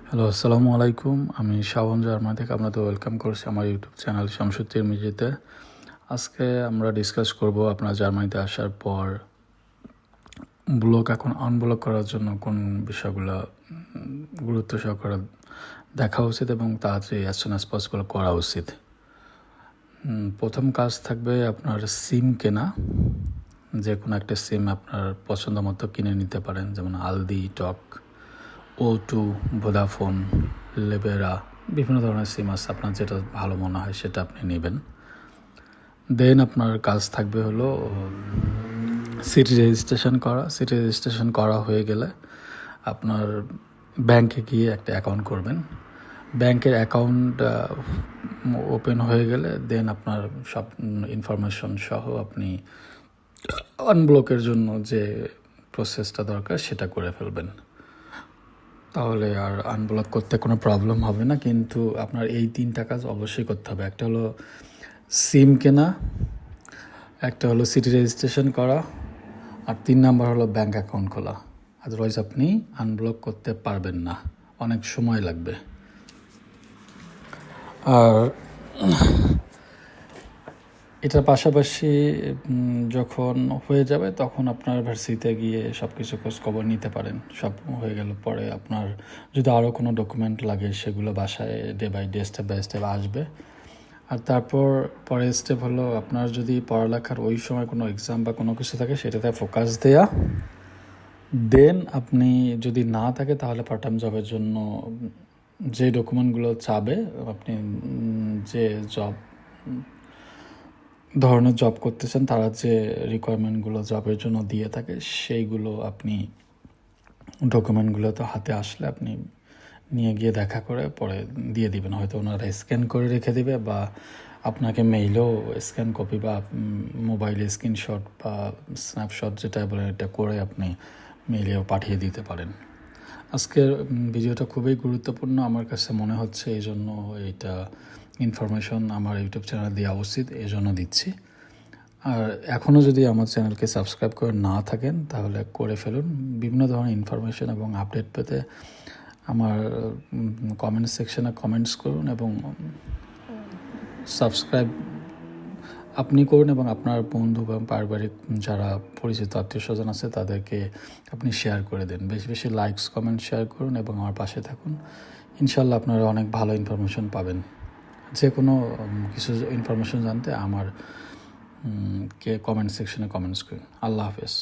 Hello, আসসালামু আলাইকুম। আমি শাওন জার্মান থেকে আপনাদের ওয়েলকাম করছি আমার ইউটিউব চ্যানেল শামসুদ্দিন মিজিতে। আজকে আমরা ডিসকাস করব আপনার জার্মানিতে আসার পর ব্লক এখন আনব্লক করার জন্য কোন বিষয়গুলো গুরুত্ব সহকারে দেখা উচিত এবং তাড়াতাড়ি অ্যাজ সুন অ্যাজ পসিবল করা উচিত। প্রথম কাজ থাকবে আপনার সিম কেনা। যে কোনো একটা সিম আপনার পছন্দ মতো কিনে নিতে পারেন, যেমন আলদি, টক, O2, ভোডাফোন, লেবেরা, বিভিন্ন ধরনের সিম আছে। আপনার যেটা ভালো মনে হয় সেটা আপনি নেবেন। দেন আপনার কাজ থাকবে হলো সিটি রেজিস্ট্রেশন করা হয়ে গেলে আপনার ব্যাংকে গিয়ে একটা অ্যাকাউন্ট করবেন। ব্যাংকের অ্যাকাউন্ট ওপেন হয়ে গেলে দেন আপনার সব ইনফরমেশন সহ আপনি আনব্লকের জন্য যে প্রসেসটা দরকার সেটা করে ফেলবেন। তাহলে আর আনব্লক করতে কোনো প্রবলেম হবে না। কিন্তু আপনার এই 3টা কাজ অবশ্যই করতে হবে। একটা হলো সিম কেনা, একটা হলো সিটি রেজিস্ট্রেশন করা, আর 3 নাম্বার হলো ব্যাঙ্ক অ্যাকাউন্ট খোলা। আদারওয়াইজ আপনি আনব্লক করতে পারবেন না, অনেক সময় লাগবে। আর এটার পাশাপাশি যখন হয়ে যাবে তখন আপনার ভার্সিটিতে গিয়ে সব কিছু খোঁজখবর নিতে পারেন। সব হয়ে গেল পরে আপনার যদি আরও কোনো ডকুমেন্ট লাগে সেগুলো বাসায় day by day, step by step আসবে। আর তারপর পরের স্টেপ হলো আপনার যদি পড়ালেখার ওই সময় কোনো এক্সাম বা কোনো কিছু থাকে সেটাতে ফোকাস দেয়া। দেন আপনি যদি না থাকে তাহলে পার্ট টাইম জবের জন্য যে ডকুমেন্টগুলো চাবে, আপনি যে ধরনের জব করতেছেন তারা যে রিকোয়ারমেন্টগুলো জবের জন্য দিয়ে থাকে সেইগুলো আপনি ডকুমেন্টগুলো তো হাতে আসলে আপনি নিয়ে গিয়ে দেখা করে পরে দিয়ে দিবেন। হয়তো ওনারা স্ক্যান করে রেখে দেবে বা আপনাকে মেইলেও স্ক্যান কপি বা মোবাইলে স্ক্রিনশট বা স্ন্যাপশট যেটা বলেন এটা করে আপনি মেইলেও পাঠিয়ে দিতে পারেন। আজকের ভিডিওটা খুবই গুরুত্বপূর্ণ আমার কাছে মনে হচ্ছে, এই জন্য এইটা ইনফরমেশন আমার ইউটিউব চ্যানেল দেওয়া উচিত, এই জন্য দিচ্ছি। আর এখনও যদি আমার চ্যানেলকে সাবস্ক্রাইব করে না থাকেন তাহলে করে ফেলুন। বিভিন্ন ধরনের ইনফরমেশন এবং আপডেট পেতে আমার কমেন্ট সেকশনে কমেন্টস করুন এবং সাবস্ক্রাইব আপনি করুন এবং আপনার বন্ধু বা পারিবারিক যারা পরিচিত আত্মীয় স্বজন আছে তাদেরকে আপনি শেয়ার করে দেন। বেশি বেশি লাইকস, কমেন্ট শেয়ার করুন এবং আমার পাশে থাকুন। ইনশাল্লাহ আপনারা অনেক ভালো ইনফরমেশন পাবেন। যে কোনো কিছু ইনফরমেশন জানতে আমার কমেন্ট সেকশনে কমেন্টস করুন। আল্লাহ হাফেজ।